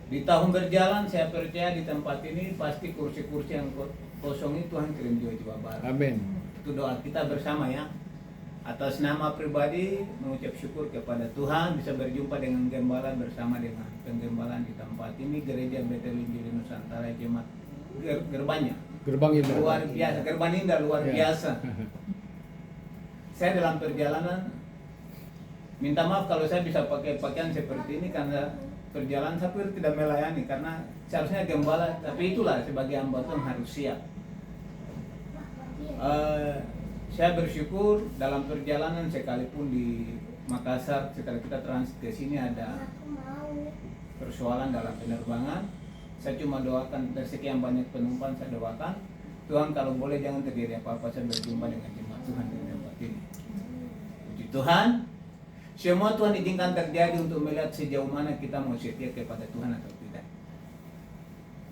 Di tahun berjalan saya percaya di tempat ini pasti kursi-kursi yang kosong itu Tuhan kirim jiwa-jiwa baru. Amin. Itu doa kita bersama ya. Atas nama pribadi mengucap syukur kepada Tuhan bisa berjumpa dengan gembala bersama dengan penggembalaan di tempat ini Gereja Betel Injil Nusantara Jemaat Gerbangnya. Gerbang Indah. Luar biasa, Gerbang Indah luar Ya. biasa. Saya dalam perjalanan minta maaf kalau saya bisa pakai pakaian seperti ini karena perjalanan saya tidak melayani karena seharusnya gembala, tapi itulah sebagai hamba Tuhan harus siap. Saya bersyukur dalam perjalanan sekalipun di Makassar setelah kita transit ke sini ada persoalan dalam penerbangan. Saya cuma doakan dari sekian banyak penumpang saya doakan Tuhan kalau boleh jangan terjadi apa-apa, saya berjumpa dengan jemaat Tuhan di tempat ini. Puji Tuhan. Semua Tuhan izinkan terjadi untuk melihat sejauh mana kita mau setia kepada Tuhan atau tidak.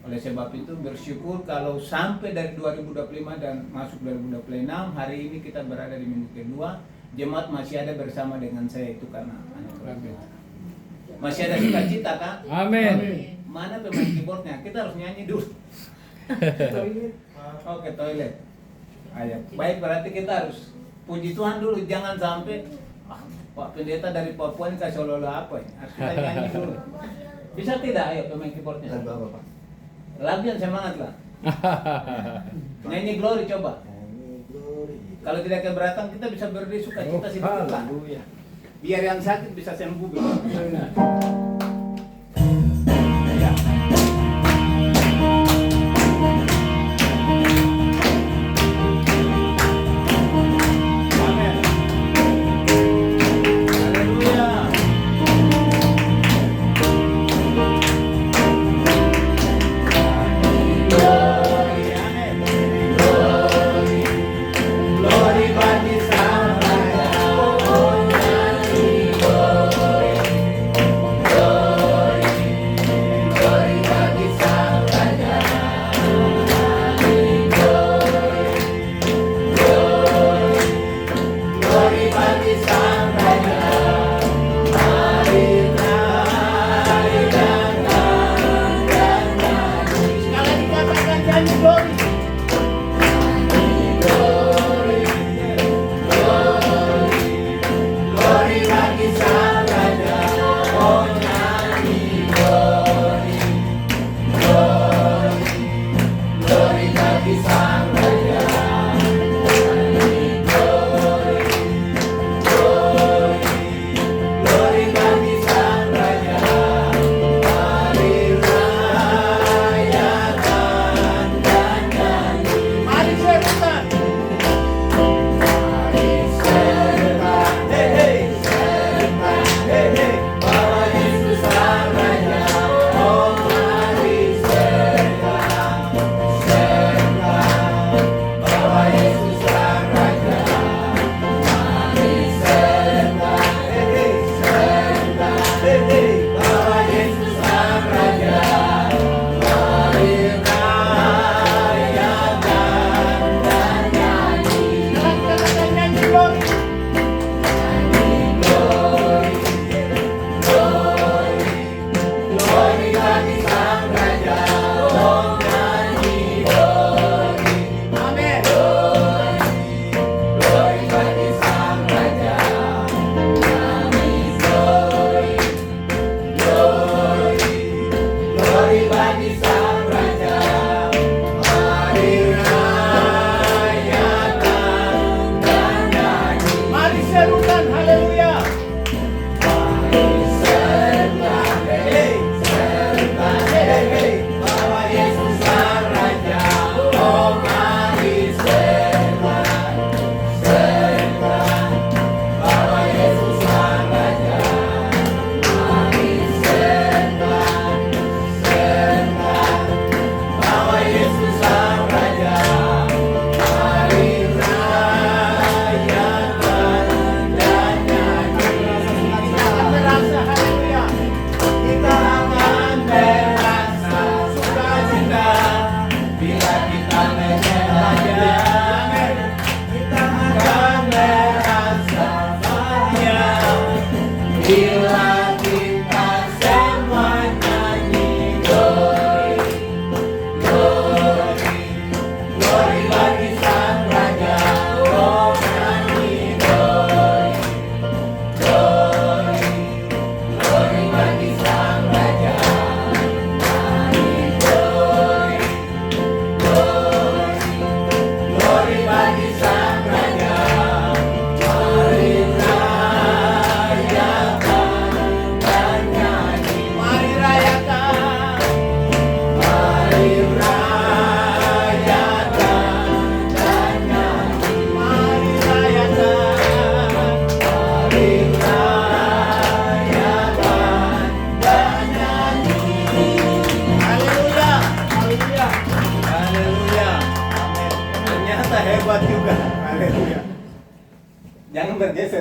Oleh sebab itu bersyukur kalau sampai dari 2025 dan masuk 2026 hari ini kita berada di minggu kedua, jemaat masih ada bersama dengan saya itu karena Amin. masih ada sukacita kan? Amin. Mana pemain keyboardnya? Kita harus nyanyi dulu. Toilet. Oke, toilet. Ayo. Baik, berarti kita harus puji Tuhan dulu, jangan sampai Pak Pendeta dari Papua ini kasih olah apa ya? Harus kita nyanyi dulu. Bisa tidak? Ayo pemain keyboardnya. Lagu apa, Pak? Lagu yang semangat lah. Nyanyi Glory coba. Kalau tidak keberatan kita bisa berdiri sukacita sedikit lah. Biar yang sakit bisa sembuh. Ya. Amin. Haleluya. Glory, amin. Glory bagi Sang Raja. Glory, glory.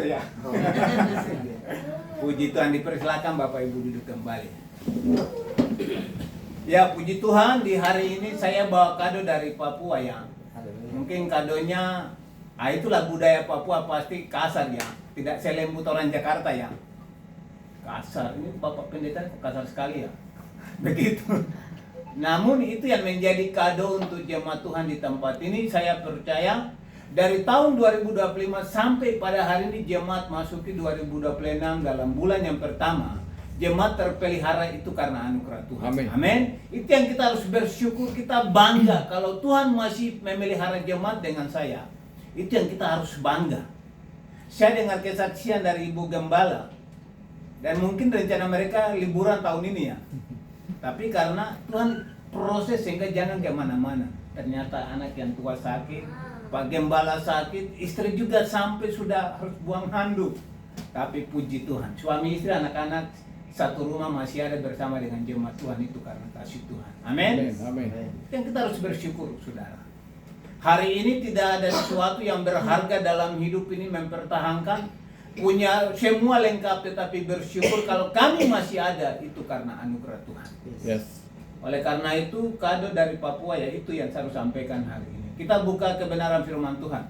pastor ya. Puji Tuhan, dipersilakan Bapak Ibu duduk kembali. Ya, puji Tuhan, di hari ini saya bawa kado dari Papua ya. Mungkin kadonya, itulah budaya Papua, pasti kasar ya. Tidak selembut orang Jakarta ya. Kasar, ini Bapak Pendeta kasar sekali ya. Begitu. Namun itu yang menjadi kado untuk jemaat Tuhan di tempat ini. Saya percaya dari tahun 2025 sampai pada hari ini jemaat masuki 2026 dalam bulan yang pertama. Jemaat terpelihara itu karena anugerah Tuhan. Amin. Amin. Itu yang kita harus bersyukur, kita bangga kalau Tuhan masih memelihara jemaat dengan saya. Itu yang kita harus bangga. Saya dengar kesaksian dari Ibu Gembala. Dan mungkin rencana mereka liburan tahun ini ya. Tapi karena Tuhan proses sehingga jangan kemana-mana. Ternyata anak yang tua sakit, Pak Gembala sakit, istri juga sampai sudah harus buang handuk. Tapi puji Tuhan, suami istri anak-anak satu rumah masih ada bersama dengan jemaat Tuhan, itu karena kasih Tuhan. Amin. Amin. Yang kita harus bersyukur, saudara. Hari ini tidak ada sesuatu yang berharga dalam hidup ini mempertahankan. Punya semua lengkap, tetapi bersyukur kalau kami masih ada, itu karena anugerah Tuhan. Yes. Oleh karena itu, kado dari Papua ya itu yang saya harus sampaikan hari ini. Kita buka kebenaran firman Tuhan.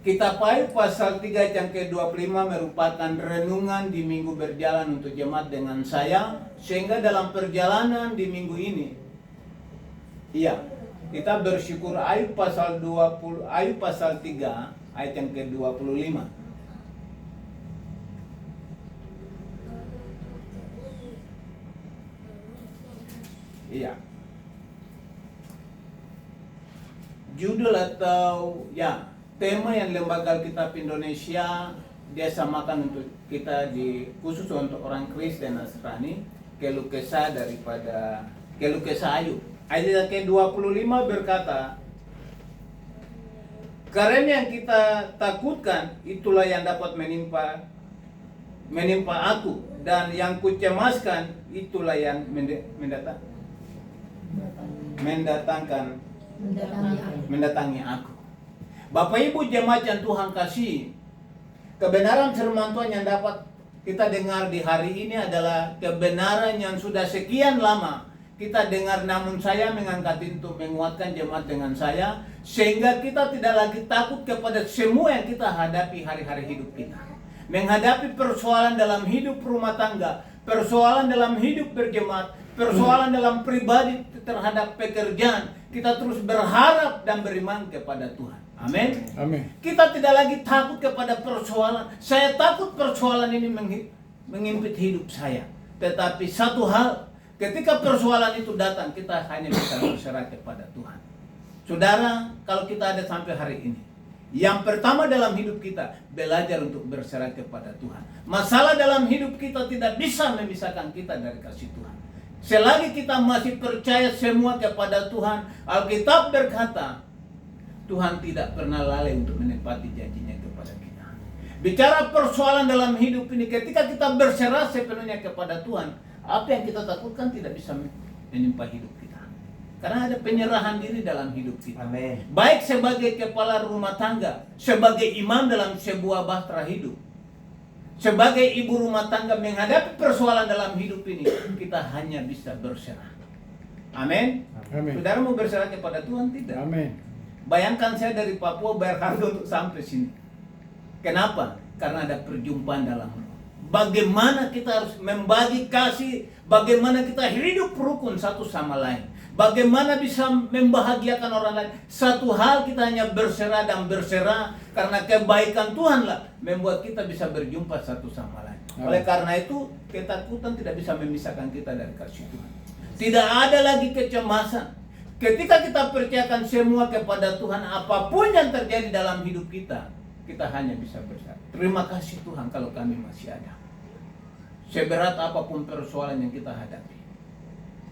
Kitab Ayub pasal 3 yang ke-25 merupakan renungan di minggu berjalan untuk jemaat dengan saya. Sehingga dalam perjalanan di minggu ini, iya, kita bersyukur Ayub pasal 20, Ayub pasal 3 ayat yang ke-25. Iya. Judul atau ya, tema yang Lembaga Alkitab Indonesia dia samakan untuk kita di khusus untuk orang Kristen Nasrani, keluh kesah Ayub. Ayat ke-25 berkata, karena yang kita takutkan itulah yang dapat menimpa aku, dan yang kucemaskan itulah yang mendatangi aku. Bapak Ibu jemaat yang Tuhan kasih, kebenaran firman Tuhan yang dapat kita dengar di hari ini adalah kebenaran yang sudah sekian lama kita dengar, namun saya mengangkat untuk menguatkan jemaat dengan saya, sehingga kita tidak lagi takut kepada semua yang kita hadapi hari-hari hidup kita. Menghadapi persoalan dalam hidup rumah tangga, persoalan dalam hidup berjemaat, persoalan dalam pribadi terhadap pekerjaan, kita terus berharap dan beriman kepada Tuhan. Amin. Amin. Kita tidak lagi takut kepada persoalan. Saya takut persoalan ini mengimpit hidup saya. Tetapi satu hal, ketika persoalan itu datang, kita hanya bisa berserah kepada Tuhan. Saudara, kalau kita ada sampai hari ini, yang pertama dalam hidup kita, belajar untuk berserah kepada Tuhan. Masalah dalam hidup kita tidak bisa memisahkan kita dari kasih Tuhan. Selagi kita masih percaya semua kepada Tuhan, Alkitab berkata, Tuhan tidak pernah lalai untuk menepati janjinya kepada kita. Bicara persoalan dalam hidup ini, ketika kita berserah sepenuhnya kepada Tuhan, apa yang kita takutkan tidak bisa menimpa hidup kita. Karena ada penyerahan diri dalam hidup kita. Amin. Baik sebagai kepala rumah tangga, sebagai imam dalam sebuah bahtera hidup, sebagai ibu rumah tangga menghadapi persoalan dalam hidup ini, kita hanya bisa berserah. Amin. Amin. Saudara mau berserah kepada Tuhan tidak? Amin. Bayangkan saya dari Papua berharga untuk sampai sini. Kenapa? Karena ada perjumpaan dalam roh. Bagaimana kita harus membagi kasih, bagaimana kita hidup rukun satu sama lain, bagaimana bisa membahagiakan orang lain. Satu hal kita hanya berserah dan berserah, karena kebaikan Tuhanlah membuat kita bisa berjumpa satu sama lain. Oleh karena itu, ketakutan tidak bisa memisahkan kita dari kasih Tuhan. Tidak ada lagi kecemasan. Ketika kita percayakan semua kepada Tuhan, apapun yang terjadi dalam hidup kita, kita hanya bisa berserah. Terima kasih Tuhan kalau kami masih ada. Seberat apapun persoalan yang kita hadapi,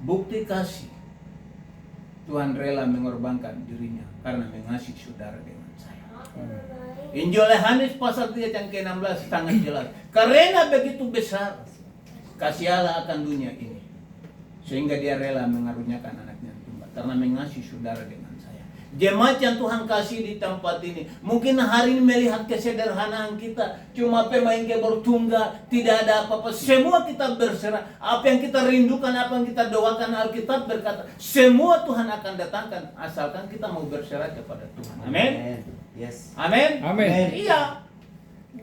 bukti kasih, Tuhan rela mengorbankan dirinya karena mengasihi saudara dengan saya. Injil Yohanes pasal 3 yang ke-16 sangat jelas. Karena begitu besar kasih Allah akan dunia ini, sehingga dia rela mengaruniakan anaknya tunggal karena mengasihi saudara dengan saya. Jemaat yang Tuhan kasih di tempat ini, mungkin hari ini melihat kesederhanaan kita, cuma pemain keyboard tunggal, tidak ada apa-apa. Semua kita berserah. Apa yang kita rindukan, apa yang kita doakan, Alkitab berkata, semua Tuhan akan datangkan, asalkan kita mau berserah kepada Tuhan. Amin. Yes. Amin. Amin. Iya.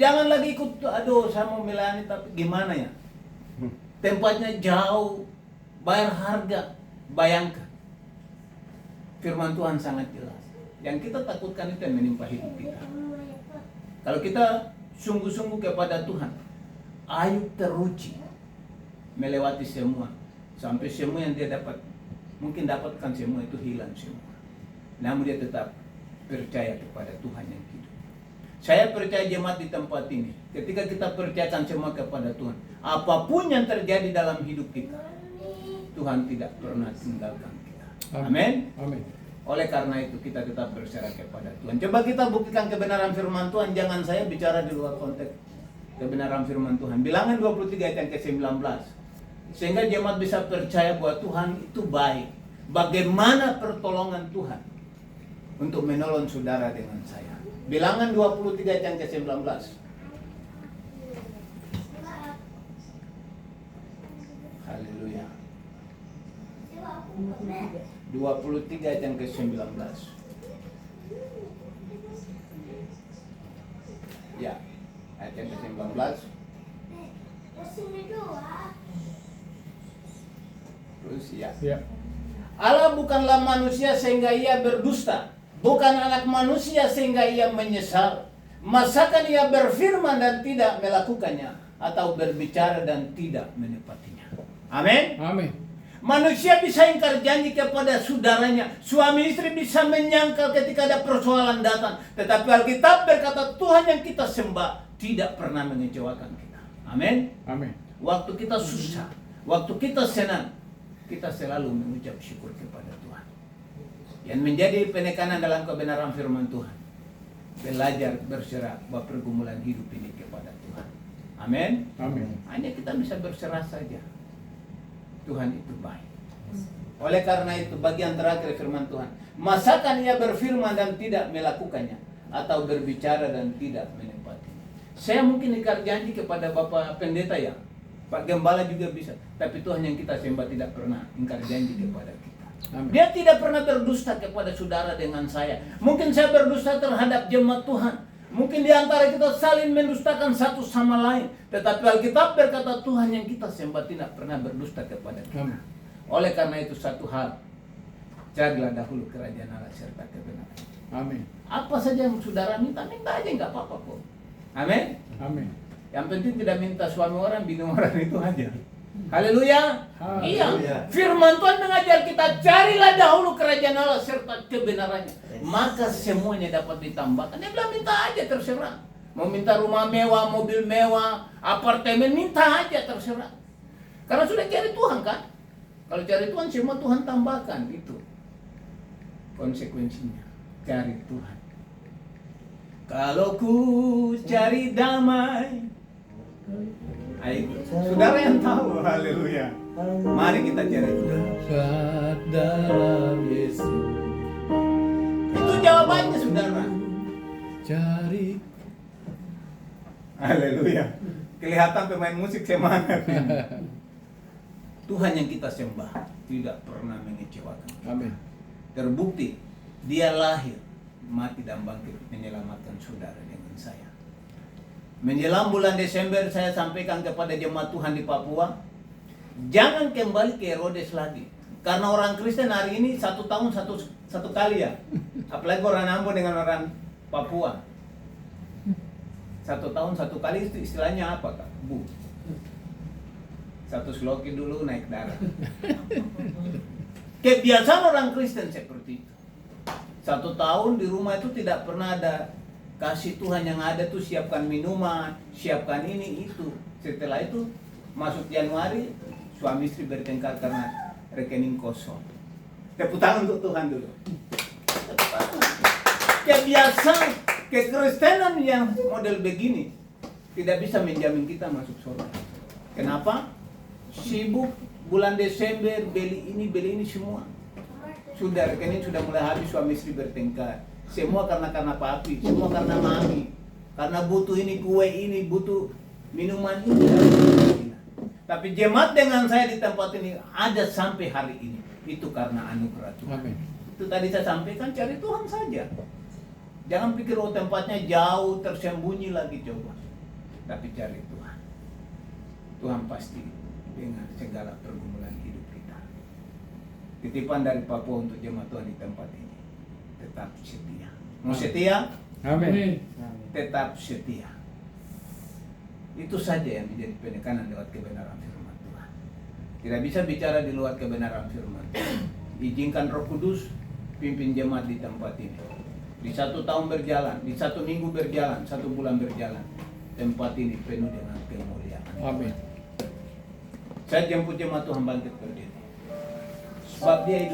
Jangan lagi ikut, aduh saya mau melayani tapi gimana ya? Tempatnya jauh, bayar harga. Bayangkan. Firman Tuhan sangat jelas. Yang kita takutkan itu yang menimpa hidup kita. Kalau kita sungguh-sungguh kepada Tuhan, Ayub teruji melewati semua, sampai semua yang dia dapat, mungkin dapatkan semua itu hilang semua. Namun dia tetap percaya kepada Tuhan yang hidup. Saya percaya jemaat di tempat ini, ketika kita percayakan semua kepada Tuhan, apapun yang terjadi dalam hidup kita, Tuhan tidak pernah tinggalkan kita. Amin. Amin. Oleh karena itu kita tetap berserah kepada Tuhan. Coba kita buktikan kebenaran firman Tuhan. Jangan saya bicara di luar konteks kebenaran firman Tuhan. Bilangan 23 ayat yang ke-19. Sehingga jemaat bisa percaya bahwa Tuhan itu baik. Bagaimana pertolongan Tuhan untuk menolong saudara dengan saya. Bilangan 23 ayat yang ke-19. Haleluya. 23 ayat yang ke-19. Ya, ayat yang ke-19. Terus ya. Allah bukanlah manusia sehingga ia berdusta, bukan anak manusia sehingga ia menyesal. Masakan ia berfirman dan tidak melakukannya, atau berbicara dan tidak menepatinya. Amin. Amin. Manusia bisa ingkar janji kepada saudaranya. Suami istri bisa menyangkal ketika ada persoalan datang. Tetapi Alkitab berkata Tuhan yang kita sembah tidak pernah mengecewakan kita. Amin. Amin. Waktu kita susah, waktu kita senang, kita selalu mengucap syukur kepada Tuhan. Yang menjadi penekanan dalam kebenaran firman Tuhan, belajar berserah bahwa pergumulan hidup ini kepada Tuhan. Amin. Amin. Hanya kita bisa berserah saja. Tuhan itu baik. Oleh karena itu bagian terakhir firman Tuhan, masakan ia berfirman dan tidak melakukannya, atau berbicara dan tidak menepatinya. Saya mungkin ingkar janji kepada Bapak Pendeta ya, Pak Gembala juga bisa, tapi Tuhan yang kita sembah tidak pernah ingkar janji kepada kita. Amin. Dia tidak pernah berdusta kepada saudara dengan saya. Mungkin saya berdusta terhadap jemaat Tuhan. Mungkin di antara kita saling mendustakan satu sama lain. Tetapi Alkitab berkata Tuhan yang kita sembah tidak pernah berdusta kepada kita. Amin. Oleh karena itu satu hal, carilah dahulu kerajaan Allah serta kebenaran. Amin. Apa saja yang saudara minta, minta aja nggak apa-apa kok. Amin. Amin. Yang penting tidak minta suami orang, bini orang itu aja. Haleluya. Iya. Firman Tuhan mengajar kita, carilah dahulu kerajaan Allah serta kebenarannya, maka semuanya dapat ditambahkan. Dia bilang minta aja terserah. Mau minta rumah mewah, mobil mewah, apartemen, minta aja terserah. Karena sudah cari Tuhan kan. Kalau cari Tuhan semua Tuhan tambahkan. Itu konsekuensinya, cari Tuhan. Kalau ku cari damai, ayo, saudara yang tahu, haleluya. Mari kita cari Tuhan. Saat dalam Yesus Itu jawabannya, saudara. cari. Haleluya. Kelihatan pemain musik semangat. Tuhan yang kita sembah tidak pernah mengecewakan. Amin. Terbukti dia lahir, mati dan bangkit menyelamatkan saudara dengan saya. Menjelang bulan Desember saya sampaikan kepada jemaat Tuhan di Papua, jangan kembali ke Herodes lagi. Karena orang Kristen hari ini 1 tahun satu kali ya. Apalagi orang Ambon dengan orang Papua. 1 tahun 1 kali itu istilahnya apa Kak? Bu. 1 sloki dulu naik darah. Kebiasaan orang Kristen seperti itu. 1 tahun di rumah itu tidak pernah ada kasih Tuhan, yang ada tuh siapkan minuman, siapkan ini itu. Setelah itu masuk Januari, suami istri bertengkar karena rekening kosong. Tepuk tangan untuk Tuhan dulu. Tepuk tangan. Kebiasaan kekristenan yang model begini tidak bisa menjamin kita masuk surga. Kenapa? Sibuk bulan Desember, beli ini semua. Sudah rekening sudah mulai habis, suami istri bertengkar. Semua karena papi, semua karena mami. Karena butuh ini kue ini, butuh minuman ini. Tapi jemaat dengan saya di tempat ini ada sampai hari ini. Itu karena anugerah Tuhan. Amin. Itu tadi saya sampaikan, cari Tuhan saja. Jangan pikir oh tempatnya jauh, tersembunyi lagi, coba. Tapi cari Tuhan. Tuhan pasti dengan segala pergumulan hidup kita. Titipan dari Papua untuk jemaat Tuhan di tempat ini. Tetap setia. Mau setia? Amin. Tetap setia. Itu saja yang menjadi penekanan lewat kebenaran firman Tuhan. Tidak bisa bicara di luar kebenaran firman Tuhan. Izinkan Roh Kudus pimpin jemaat di tempat ini. Di 1 tahun berjalan, di 1 minggu berjalan, 1 bulan berjalan, tempat ini penuh dengan kemuliaan. Amin. Saya jemput jemaat Tuhan bangkit berdiri. Sebab dia hidup